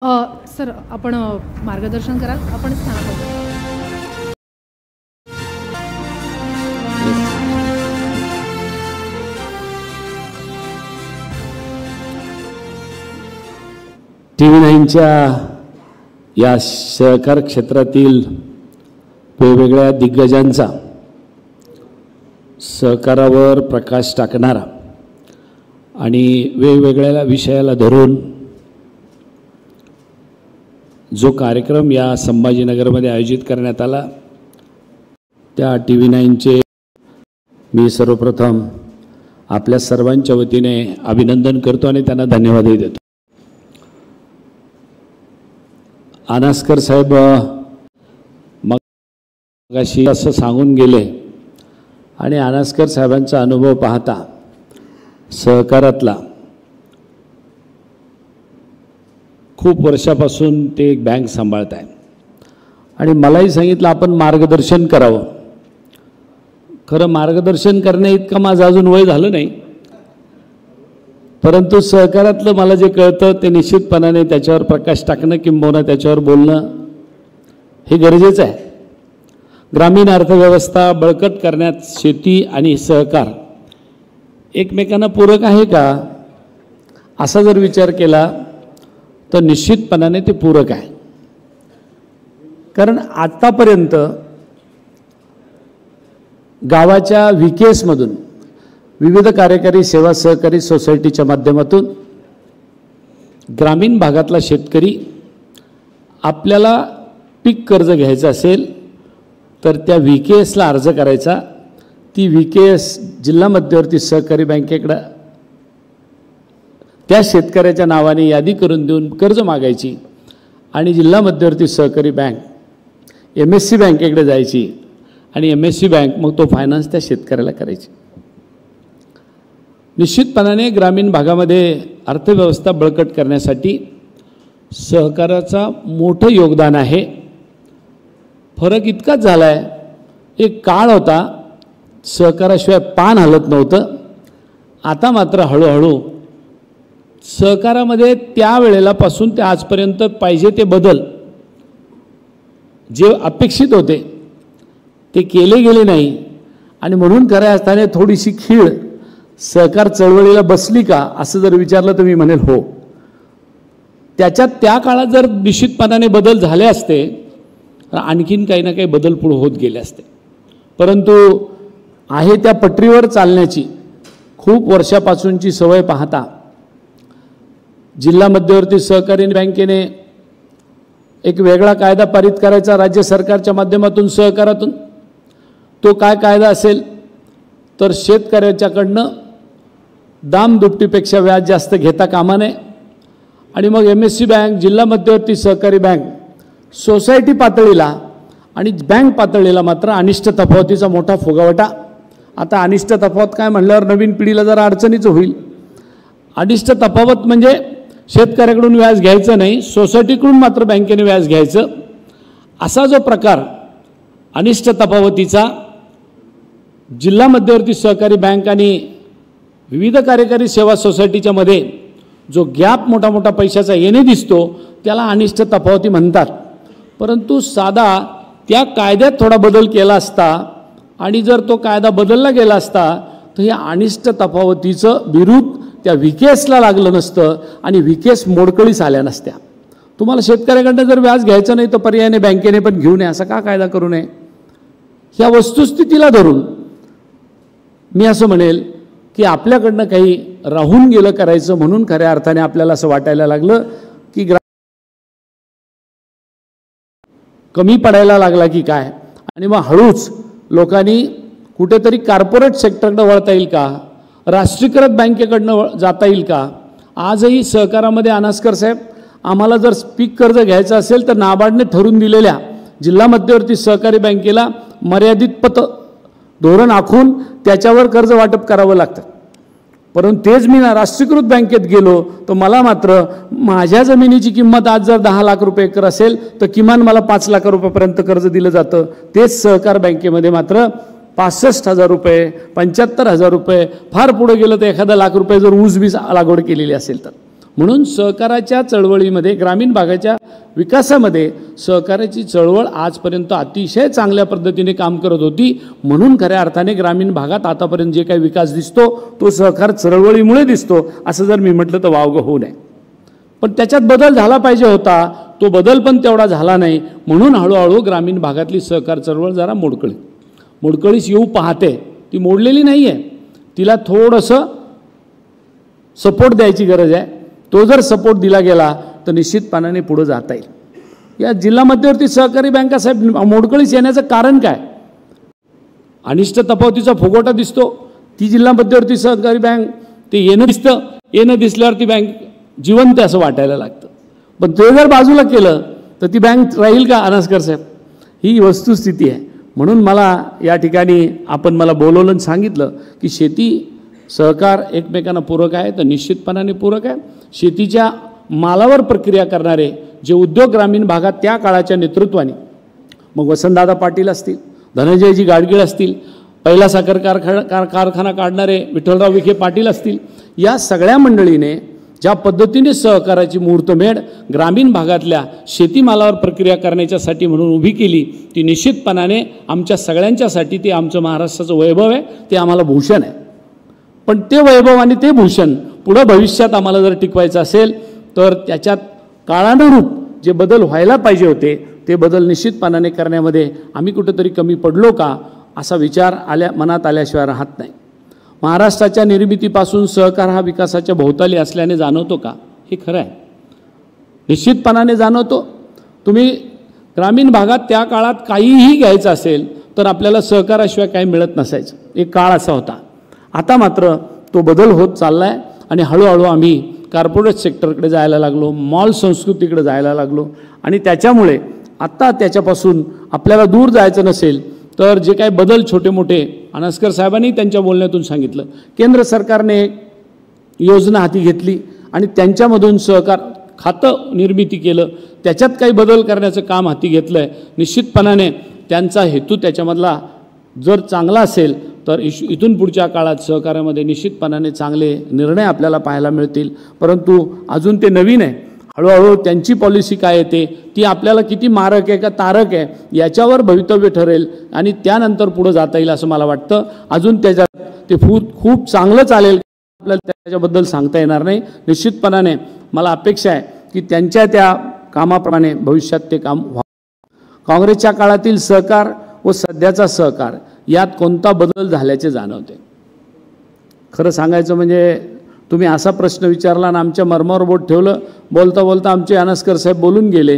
Sir आपण मार्गदर्शन कराल आपण TV9च्या या सहकार क्षेत्रातील वेगवेगळ्या दिग्गजांचा सहकारावर प्रकाश टाकणारा आणि वेगवेगळ्या विषयाला धरून जो कार्यक्रम या संभाजीनगरमध्ये आयोजित करण्यात आला त्या TV9चे मी सर्वप्रथम आपल्या सर्वांच्या वतीने अभिनंदन करतो आणि त्यांना धन्यवादही देतो। आनास्कर साहेब मगाशी असं सांगून गेले आणि आनास्कर साहेबांचा अनुभव पाहता सहकारातला खूप वर्षापासून ते एक बँक सांभाळत आहे आणि मलाही सांगितलं आपण मार्गदर्शन करावं। खरं मार्गदर्शन करणे इतकं माझं अजून वय झालं नाही, परंतु सहकारातलं मला जे कळतं ते निश्चितपणाने त्याच्यावर प्रकाश टाकणं किंबहुना त्याच्यावर बोलणं हे गरजेचं आहे। ग्रामीण अर्थव्यवस्था बळकट करण्यात शेती आणि सहकार एकमेकांना पूरक आहे का असा जर विचार केला तर निश्चितपणाने ते पूरक आहे। कारण आतापर्यंत गावाच्या विकेसमधून विविध कार्यकारी सेवा सहकारी सोसायटीच्या माध्यमातून ग्रामीण भागातला शेतकरी आपल्याला पीक कर्ज घ्यायचं असेल तर त्या विकेसला अर्ज करायचा। ती विकेस जिल्हा मध्यवर्ती सहकारी बँकेकडे त्या शेतकऱ्याच्या नावाने यादी करून देऊन कर्ज मागायची आणि जिल्हा मध्यवर्ती सहकारी बँक MSC बँकेकडे जायची आणि MSC बँक मग तो फायनान्स त्या शेतकऱ्याला करायची। निश्चितपणाने ग्रामीण भागामध्ये अर्थव्यवस्था बळकट करण्यासाठी सहकाराचा मोठं योगदान आहे। फरक इतकाच झाला आहे, एक काळ होता सहकाराशिवाय पान हलत नव्हतं। आता मात्र हळूहळू सहकारामध्ये त्या वेळेलापासून ते आजपर्यंत पाहिजे ते बदल जे अपेक्षित होते ते केले गेले नाही आणि म्हणून खऱ्या अर्थाने थोडीशी खीळ सहकार चळवळीला बसली का असं जर विचारलं तर मी म्हणेल हो। त्याच्यात त्या काळात जर निश्चितपणाने बदल झाले असते तर आणखीन काही ना काही बदल पुढे होत गेले असते, परंतु आहे त्या पटरीवर चालण्याची खूप वर्षापासूनची सवय पाहता जिल्हा मध्यवर्ती सहकारी बँकेने एक वेगळा कायदा पारित करायचा राज्य सरकारच्या माध्यमातून सहकारातून। तो काय कायदा असेल तर शेतकऱ्याच्याकडनं दामदुपटीपेक्षा व्याज जास्त घेता कामा नये आणि मग MSC बँक जिल्हा मध्यवर्ती सहकारी बँक सोसायटी पातळीला आणि बँक पातळीला मात्र अनिष्ट तफावतीचा मोठा फुगावटा। आता अनिष्ट तफावत काय म्हणल्यावर नवीन पिढीला जरा अडचणीचं होईल। अनिष्ट तफावत म्हणजे शेतकऱ्याकडून व्याज घ्यायचं नाही, सोसायटीकडून मात्र बँकेने व्याज घ्यायचं असा जो प्रकार अनिष्ट तफावतीचा जिल्हा मध्यवर्ती सहकारी बँक आणि विविध कार्यकारी सेवा सोसायटीच्या मध्ये जो गॅप मोठा मोठा पैशाचा येणे दिसतो त्याला अनिष्ट तफावती म्हणतात। परंतु साधा त्या कायद्यात थोडा बदल केला असता आणि जर तो कायदा बदलला गेला असता तर या अनिष्ट तफावतीचं विरुद्ध त्या विकेसला लागलं नसतं आणि विकेस मोडकळीस आल्या नसत्या। तुम्हाला शेतकऱ्याकडनं जर व्याज घ्यायचं नाही तर पर्यायाने बँकेने पण घेऊ नये असा का कायदा करू नये। ह्या वस्तुस्थितीला धरून मी असं म्हणेल की आपल्याकडनं काही राहून गेलं करायचं म्हणून खऱ्या अर्थाने आपल्याला असं वाटायला लागलं की कमी पडायला लागला की काय आणि मग हळूच लोकांनी कुठेतरी कॉर्पोरेट सेक्टरकडे वळता येईल का, राष्ट्रीयकृत बँकेकडनं जाता येईल का। आजही सहकारामध्ये आनास्कर साहेब आम्हाला जर पीक कर्ज घ्यायचं असेल तर नाबार्डने ठरवून दिलेल्या जिल्हा मध्यवर्ती सहकारी बँकेला मर्यादित पत धोरण आखून त्याच्यावर कर्ज वाटप करावं लागतं। परंतु तेच मी राष्ट्रीयकृत बँकेत गेलो तर मला मात्र माझ्या जमिनीची किंमत आज जर 10 लाख रुपये एकर असेल तर किमान मला 5 लाख रुपयापर्यंत कर्ज दिलं जातं। तेच सहकार बँकेमध्ये मात्र 65,000 रुपये 75,000 रुपये फार पुढे गेलं तर एखादा लाख रुपये जर ऊस बीस लागवड केलेली असेल तर म्हणून सहकाराच्या चळवळीमध्ये, ग्रामीण भागाच्या विकासामध्ये सहकाराची चळवळ आजपर्यंत अतिशय चांगल्या पद्धतीने काम करत होती. म्हणून खऱ्या अर्थाने ग्रामीण भागात आतापर्यंत जे काही विकास दिसतो तो सहकार चळवळीमुळे दिसतो, असं जर मी म्हटलं तर वावगं होऊ नये. पण त्याच्यात बदल झाला पाहिजे होता, तो बदल पण तेवढा झाला नाही. म्हणून हळूहळू ग्रामीण भागातली सहकार चळवळ जरा मोडकळीस येऊ पाहते. ती मोडलेली नाही आहे, तिला थोडंसं सपोर्ट द्यायची गरज आहे. तो जर सपोर्ट दिला गेला तर निश्चितपणाने पुढे जाता येईल. या जिल्हा मध्यवर्ती सहकारी बँका साहेब मोडकळीस येण्याचं कारण काय? अनिष्ट तफावतीचा फुगवटा दिसतो. ती जिल्हा मध्यवर्ती सहकारी बँक ते येणं दिसतं, येणं दिसल्यावर ती बँक जिवंत असं वाटायला लागतं. पण ते जर बाजूला केलं तर ती बँक राहील का अनासकर साहेब? ही वस्तुस्थिती आहे. म्हणून मला या ठिकाणी आपण मला बोलवलं आणि सांगितलं की शेती सहकार एकमेकांना पूरक आहे, तर निश्चितपणाने पूरक आहे. शेतीच्या मालावर प्रक्रिया करणारे जे उद्योग ग्रामीण भागात त्या काळाच्या नेतृत्वाने, मग वसंतदादा पाटील असतील, धनंजयजी गाडगीळ असतील, पहिला साखर कारखाना काढणारे विठ्ठलराव विखे पाटील असतील, या सगळ्या मंडळीने ज्या पद्धतीने सहकाराची मुहूर्तमेढ ग्रामीण भागातल्या शेतीमालावर प्रक्रिया करण्याच्यासाठी म्हणून उभी केली, ती निश्चितपणाने आमच्या सगळ्यांच्यासाठी ते आमचं महाराष्ट्राचं वैभव आहे, ते आम्हाला भूषण आहे. पण ते वैभव आणि ते भूषण पुढं भविष्यात आम्हाला जर टिकवायचं असेल तर त्याच्यात काळानुरूप जे बदल व्हायला पाहिजे होते ते बदल निश्चितपणाने करण्यामध्ये आम्ही कुठेतरी कमी पडलो का, असा विचार मनात आल्याशिवाय राहत नाही. महाराष्ट्राच्या निर्मितीपासून सहकार हा विकासाच्या भोवताली असल्याने जाणवतो का? हे खरं आहे, निश्चितपणाने जाणवतो. तुम्ही ग्रामीण भागात त्या काळात काहीही घ्यायचं असेल तर आपल्याला सहकाराशिवाय काही मिळत नसायचं. एक काळ असा होता. आता मात्र तो बदल होत चालला आहे आणि हळूहळू आम्ही कॉर्पोरेट सेक्टरकडे जायला लागलो, मॉल संस्कृतीकडे जायला लागलो. आणि त्याच्यामुळे आत्ता त्याच्यापासून आपल्याला दूर जायचं नसेल तर जे काही बदल छोटे मोठे अनासकर साहेबांनी त्यांच्या बोलण्यातून सांगितलं, केंद्र सरकारने योजना हाती घेतली आणि त्यांच्यामधून सहकार खातं निर्मिती केलं, त्याच्यात काही बदल करण्याचं काम हाती घेतलं आहे. निश्चितपणाने त्यांचा हेतू त्याच्यामधला जर चांगला असेल तर इथून पुढच्या काळात सहकार्यामध्ये निश्चितपणाने चांगले निर्णय आपल्याला पाहायला मिळतील. परंतु अजून ते नवीन आहे. हळूहळू त्यांची पॉलिसी काय येते ती आपल्याला किती मारक आहे का तारक आहे याच्यावर भवितव्य ठरेल आणि त्यानंतर पुढे जाता येईल असं मला वाटतं. अजून त्याच्यात ते खूप चांगलं चालेल आपल्याला त्याच्याबद्दल सांगता येणार नाही. निश्चितपणाने मला अपेक्षा आहे की त्यांच्या त्या कामाप्रमाणे भविष्यात ते काम व्हावं. काँग्रेसच्या काळातील सहकार व सध्याचा सहकार यात कोणता बदल झाल्याचे जाणवते? खरं सांगायचं म्हणजे तुम्ही असा प्रश्न विचारला आणि आमच्या मर्मावर बोट ठेवलं. बोलता बोलता आमचे अनासकर साहेब बोलून गेले.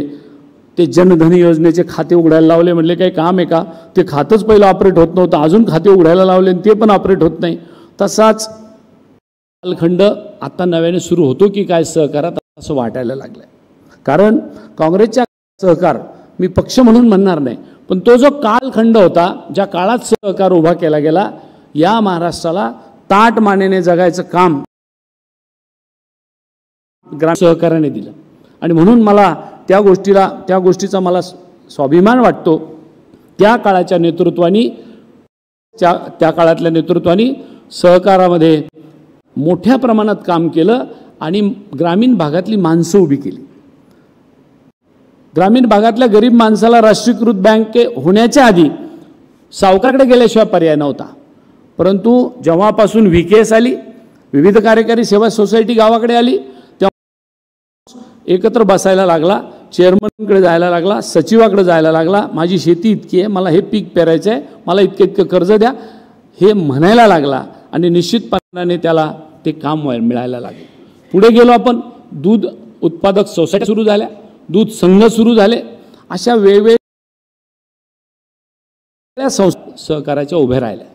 ते जनधन योजनेचे खाते उघडायला लावले. म्हणले काही काम आहे का? ते खातंच पहिलं ऑपरेट होत नव्हतं, अजून खाते उघडायला लावले आणि ते पण ऑपरेट होत नाही. तसाच कालखंड आता नव्याने सुरू होतो की काय सहकारात असं वाटायला लागलं. कारण काँग्रेसच्या सहकार मी पक्ष म्हणून म्हणणार नाही, पण तो जो कालखंड होता ज्या काळात सहकार उभा केला गेला, या महाराष्ट्राला ताट मानेने जगायचं काम ग्राम सहकार्याने दिलं. आणि म्हणून मला त्या गोष्टीचा मला स्वाभिमान वाटतो. त्या काळाच्या नेतृत्वानी त्या काळातल्या नेतृत्वानी सहकारामध्ये मोठ्या प्रमाणात काम केलं आणि ग्रामीण भागातली माणसं उभी केली. ग्रामीण भागातल्या गरीब माणसाला राष्ट्रीयकृत बँक होण्याच्या आधी सावकाराकडे गेल्याशिवाय पर्याय नव्हता. परंतु जेव्हापासून VKS आली, विविध कार्यकारी सेवा सोसायटी गावाकडे आली, तेव्हा एकत्र बसायला लागला, चेअरमनकडे जायला लागला, सचिवाकडे जायला लागला. माझी शेती इतकी आहे, मला हे पीक पेरायचं आहे, मला इतकं कर्ज द्या, हे म्हणायला लागला आणि निश्चितपणाने त्याला ते काम मिळायला लागले. पुढे गेलो आपण, दूध उत्पादक सोसायटी सुरू झाल्या, दूध संघ सुरू झाले. अशा वेगवेगळ्या सहकाराच्या उभ्या राहिल्या.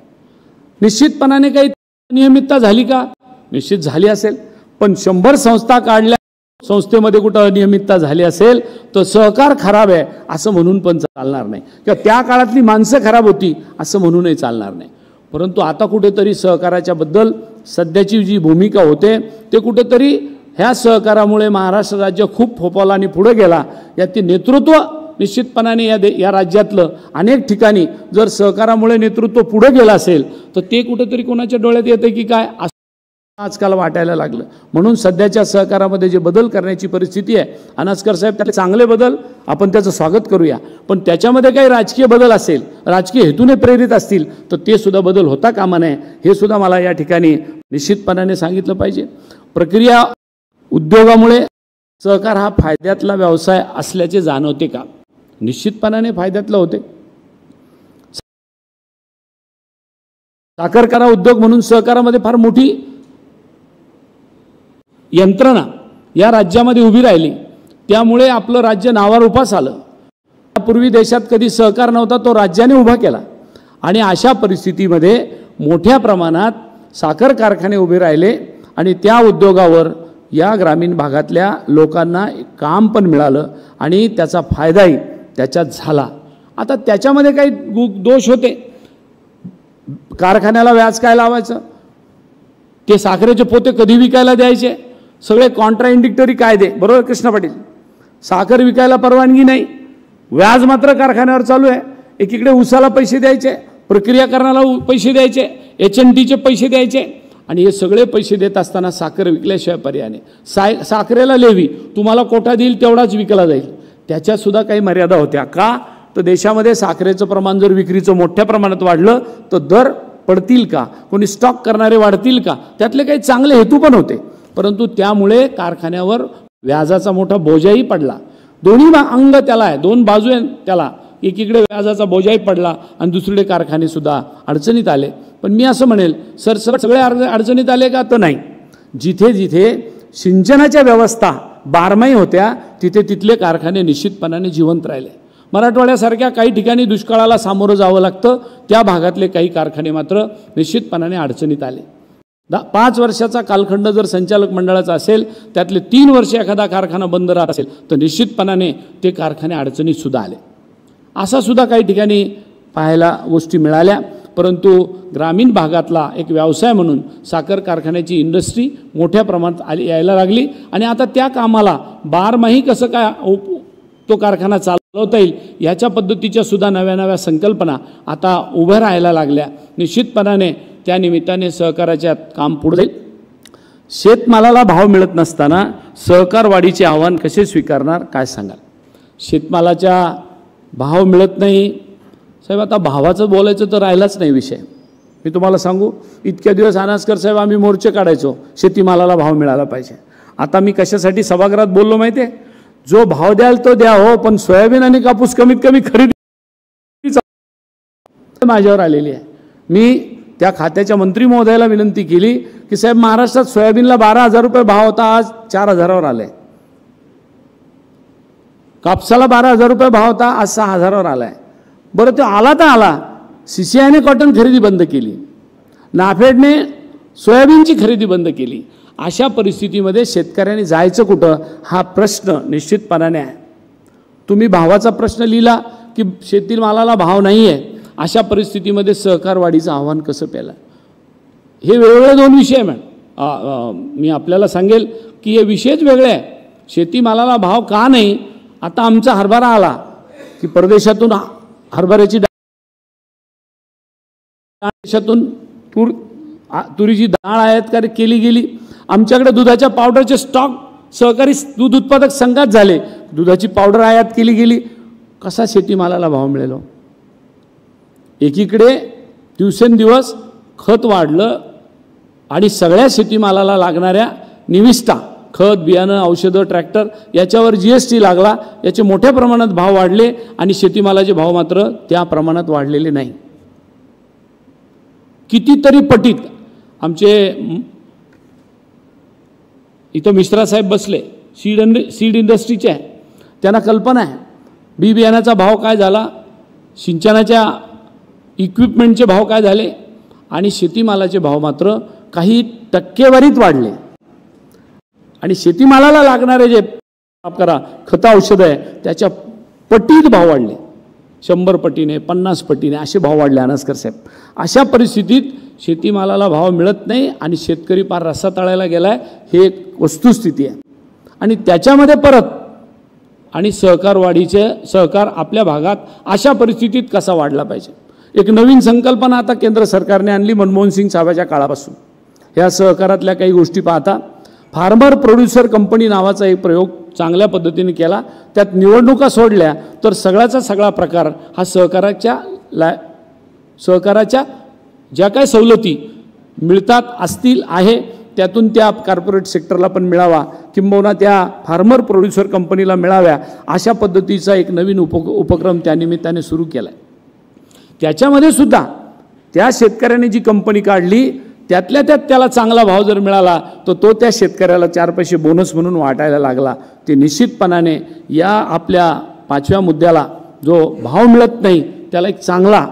निश्चितपणाने काही अनियमितता झाली का? निश्चित झाली असेल. पण 100 संस्था काढल्या, संस्थेमध्ये कुठं अनियमितता झाली असेल तर सहकार खराब आहे असं म्हणून पण चालणार नाही, किंवा त्या काळातली माणसं खराब होती असं म्हणूनही चालणार नाही. परंतु आता कुठेतरी सहकाराच्या बद्दल सध्याची जी भूमिका होते ते कुठेतरी ह्या सहकारामुळे महाराष्ट्र राज्य खूप फोपावला आणि पुढे गेला. याचे नेतृत्व निश्चितपणाने या राज्यातलं अनेक ठिकाणी जर सहकारामुळे नेतृत्व पुढे गेलं असेल तर ते कुठेतरी कोणाच्या डोळ्यात येते की काय आजकाल वाटायला लागलं. म्हणून सध्याच्या सहकारामध्ये जे बदल करण्याची परिस्थिती आहे, अनास्कर साहेब, त्यातले चांगले बदल आपण त्याचं स्वागत करूया. पण त्याच्यामध्ये काही राजकीय बदल असेल, राजकीय हेतूने प्रेरित असतील, तर ते सुद्धा बदल होता कामा नये, हे सुद्धा मला या ठिकाणी निश्चितपणाने सांगितलं पाहिजे. प्रक्रिया उद्योगामुळे सहकार हा फायद्यातला व्यवसाय असल्याचे जाणवते का? निश्चितपणाने फायद्यातलं होते. साखर कारखाना उद्योग म्हणून सहकारामध्ये फार मोठी यंत्रणा या राज्यामध्ये उभी राहिली. त्यामुळे आपलं राज्य नावारूपास आलं. यापूर्वी देशात कधी सहकार नव्हता, तो राज्याने उभा केला. आणि अशा परिस्थितीमध्ये मोठ्या प्रमाणात साखर कारखाने उभे राहिले आणि त्या उद्योगावर या ग्रामीण भागातल्या लोकांना काम पण मिळालं आणि त्याचा फायदाही त्याच्यात झाला. आता त्याच्यामध्ये काही दोष होते. कारखान्याला व्याज काय लावायचं, ते साखरेचे पोते कधी विकायला द्यायचे, सगळे कॉन्ट्राइंडिक्टरी कायदे, बरोबर कृष्णा पाटील. साखर विकायला परवानगी नाही, व्याज मात्र कारखान्यावर चालू आहे. एकीकडे उसाला पैसे द्यायचे, प्रक्रिया करण्याला पैसे द्यायचे, HNTचे पैसे द्यायचे, आणि हे सगळे पैसे देत असताना साखर विकल्याशिवाय पर्याय नाही. साखरेला लेवी तुम्हाला कोटा देईल तेवढाच विकला जाईल, त्याच्यातसुद्धा काही मर्यादा होत्या. का तर देशामध्ये साखरेचं प्रमाण जर विक्रीचं मोठ्या प्रमाणात वाढलं तर दर पडतील का, कोणी स्टॉक करणारे वाढतील का, त्यातले काही चांगले हेतू पण होते. परंतु त्यामुळे कारखान्यावर व्याजाचा मोठा बोजाही पडला. दोन्ही अंग त्याला आहे, दोन बाजू आहे त्याला. एकीकडे व्याजाचा बोजाही पडला आणि दुसरीकडे कारखाने सुद्धा अडचणीत आले. पण मी असं म्हणेल, सगळे अडचणीत आले का, तर नाही. जिथे जिथे सिंचनाच्या व्यवस्था बारमाही होत्या तिथे तिथले कारखाने निश्चितपणाने जिवंत राहिले. मराठवाड्यासारख्या काही ठिकाणी दुष्काळाला सामोरं जावं लागतं, त्या भागातले काही कारखाने मात्र निश्चितपणाने अडचणीत आले. 5 वर्षाचा कालखंड जर संचालक मंडळाचा असेल, त्यातले 3 वर्ष एखादा कारखाना बंद राहत असेल तर निश्चितपणाने ते कारखाने अडचणीत सुद्धा आले. असा सुद्धा काही ठिकाणी पाहायला गोष्टी मिळाल्या. परंतु ग्रामीण भागातला एक व्यवसाय म्हणून साखर कारखान्याची इंडस्ट्री मोठ्या प्रमाणात यायला लागली आणि आता त्या कामाला बारमाही कसं काय तो कारखाना चालवता येईल याच्या पद्धतीच्या सुद्धा नव्या नव्या संकल्पना आता उभ्या राहायला लागल्या. निश्चितपणाने त्या निमित्ताने सहकाराच्या काम पुढे जाईल. शेतमालाला भाव मिळत नसताना सहकार वाढीचे आव्हान कसे स्वीकारणार, काय सांगाल? शेतमालाच्या भाव मिळत नाही साहेब, आता भावाचं बोलायचं तर राहिलाच नाही विषय. मी तुम्हाला सांगू, इतक्या दिवस अनास्कर साहेब आम्ही मोर्चे काढायचो शेतीमालाला भाव मिळाला पाहिजे. आता मी कशासाठी सभागृहात बोललो माहिती आहे, जो भाव द्याल तो द्या हो, पण सोयाबीन आणि कापूस कमीत कमी खरेदी माझ्यावर आलेली आहे. मी त्या खात्याच्या मंत्री महोदयाला विनंती केली की साहेब, महाराष्ट्रात सोयाबीनला 12,000 रुपये भाव होता, आज 4,000वर आलाय. कापसाला 12,000 रुपये भाव होता, आज 6,000वर आलाय. बरं, तो आला तर आला. CCIने कॉटन खरेदी बंद केली, नाफेडने सोयाबीनची खरेदी बंद केली. अशा परिस्थितीमध्ये शेतकऱ्यांनी जायचं कुठं, हा प्रश्न निश्चितपणाने आहे. तुम्ही भावाचा प्रश्न लिहिला की शेतीमालाला भाव नाही आहे. अशा परिस्थितीमध्ये सहकार वाढीचं आव्हान कसं पेलं, हे वेगवेगळे 2 विषय आहे. मी आपल्याला सांगेल की हे विषयच वेगळे आहे. शेतीमालाला भाव का नाही, आता आमचा हरभरा आला की परदेशातून हरभऱ्याची देशातून तुरीची डाळ आयात केली गेली. आमच्याकडे दुधाच्या पावडरचे स्टॉक सहकारी दूध उत्पादक संघात झाले, दुधाची पावडर आयात केली गेली. कसा शेतीमालाला भाव मिळेल? एकीकडे दिवसेंदिवस खत वाढलं आणि सगळ्या शेतीमालाला लागणाऱ्या निविष्ठा, खत, बियाणं, औषधं, ट्रॅक्टर याच्यावर GST लागला, याचे मोठ्या प्रमाणात भाव वाढले आणि शेतीमालाचे भाव मात्र त्या प्रमाणात वाढलेले नाही. कितीतरी पटीत आमचे इथं मिश्रा साहेब बसले, सीड इंडस्ट्रीचे आहे, त्यांना कल्पना आहे बी बियाण्याचा भाव काय झाला, सिंचनाच्या इक्विपमेंटचे भाव काय झाले आणि शेतीमालाचे भाव मात्र काही टक्केवारीत वाढले. आणि शेतीमालाला लागणारे जे खतं औषधं आहे त्याच्या पटीत भाव वाढले, 100 पटीने 50 पटीने असे भाव वाढले अनास्कर साहेब. अशा परिस्थितीत शेतीमालाला भाव मिळत नाही आणि शेतकरी पार रस्सा तळायला गेलाय, हे एक वस्तुस्थिती आहे. आणि त्याच्यामध्ये परत आणि सहकार आपल्या भागात अशा परिस्थितीत कसा वाढला पाहिजे. एक नवीन संकल्पना आता केंद्र सरकारने आणली मनमोहन सिंग साहेबांच्या काळापासून. ह्या सहकारातल्या काही गोष्टी पाहता फार्मर प्रोड्युसर कंपनी नावाचा एक प्रयोग चांगल्या पद्धतीने केला. त्यात निवडणुका सोडल्या तर सगळ्याचा सगळा प्रकार हा सहकाराच्या ज्या काही सवलती मिळतात असतील आहे त्यातून त्या कॉर्पोरेट सेक्टरला पण मिळावा किंबहुना त्या फार्मर प्रोड्युसर कंपनीला मिळाव्या अशा पद्धतीचा एक नवीन उपक्रम त्यानिमित्ताने सुरू केला आहे. त्याच्यामध्ये सुद्धा त्या शेतकऱ्याने जी कंपनी काढली त्यातल्या त्यात त्याला चांगला भाव जर मिळाला तर तो त्या शेतकऱ्याला 4 पैसे बोनस म्हणून वाटायला लागला. ते निश्चितपणाने या आपल्या 5व्या मुद्द्याला जो भाव मिळत नाही त्याला एक चांगला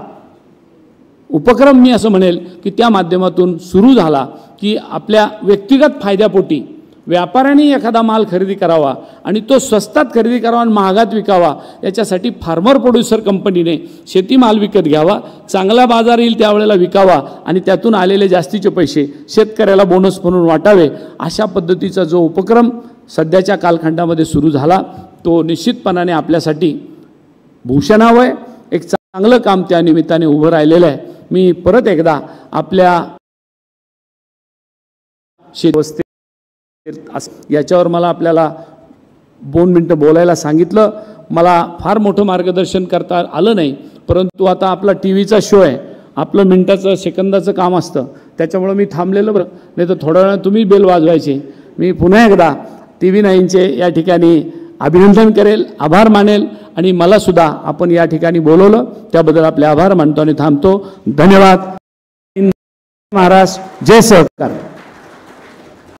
उपक्रम मी असं म्हणेल की त्या माध्यमातून सुरू झाला की आपल्या व्यक्तिगत फायद्यापोटी व्यापाऱ्यांनी एखादा माल खरेदी करावा आणि तो स्वस्तात खरेदी करावा आणि महागात विकावा याच्यासाठी फार्मर प्रोड्युसर कंपनीने शेतीमाल विकत घ्यावा, चांगला बाजार येईल त्यावेळेला विकावा आणि त्यातून आलेले जास्तीचे पैसे शेतकऱ्याला बोनस म्हणून वाटावे अशा पद्धतीचा जो उपक्रम सध्याच्या कालखंडामध्ये सुरू झाला तो निश्चितपणाने आपल्यासाठी भूषणावय एक चांगलं काम त्या निमित्ताने उभं राहिलेलं आहे. मी परत एकदा आपल्या शेतवस्थेत याच्यावर मला आपल्याला 2 मिनटं बोलायला सांगितलं. मला फार मोठं मार्गदर्शन करता आलं नाही परंतु आता आपला टीव्हीचा शो आहे, आपलं मिनटाचं सेकंदाचं काम असतं त्याच्यामुळे मी थांबलेलं बरं, नाही तर थोड्या वेळा तुम्ही बेल वाजवायचे. मी पुन्हा एकदा TV9चे या ठिकाणी अभिनंदन करेल, आभार मानेल आणि मला सुद्धा आपण या ठिकाणी बोलवलं त्याबद्दल आपले आभार मानतो आणि थांबतो. धन्यवाद. महाराष्ट्र जय सहकार.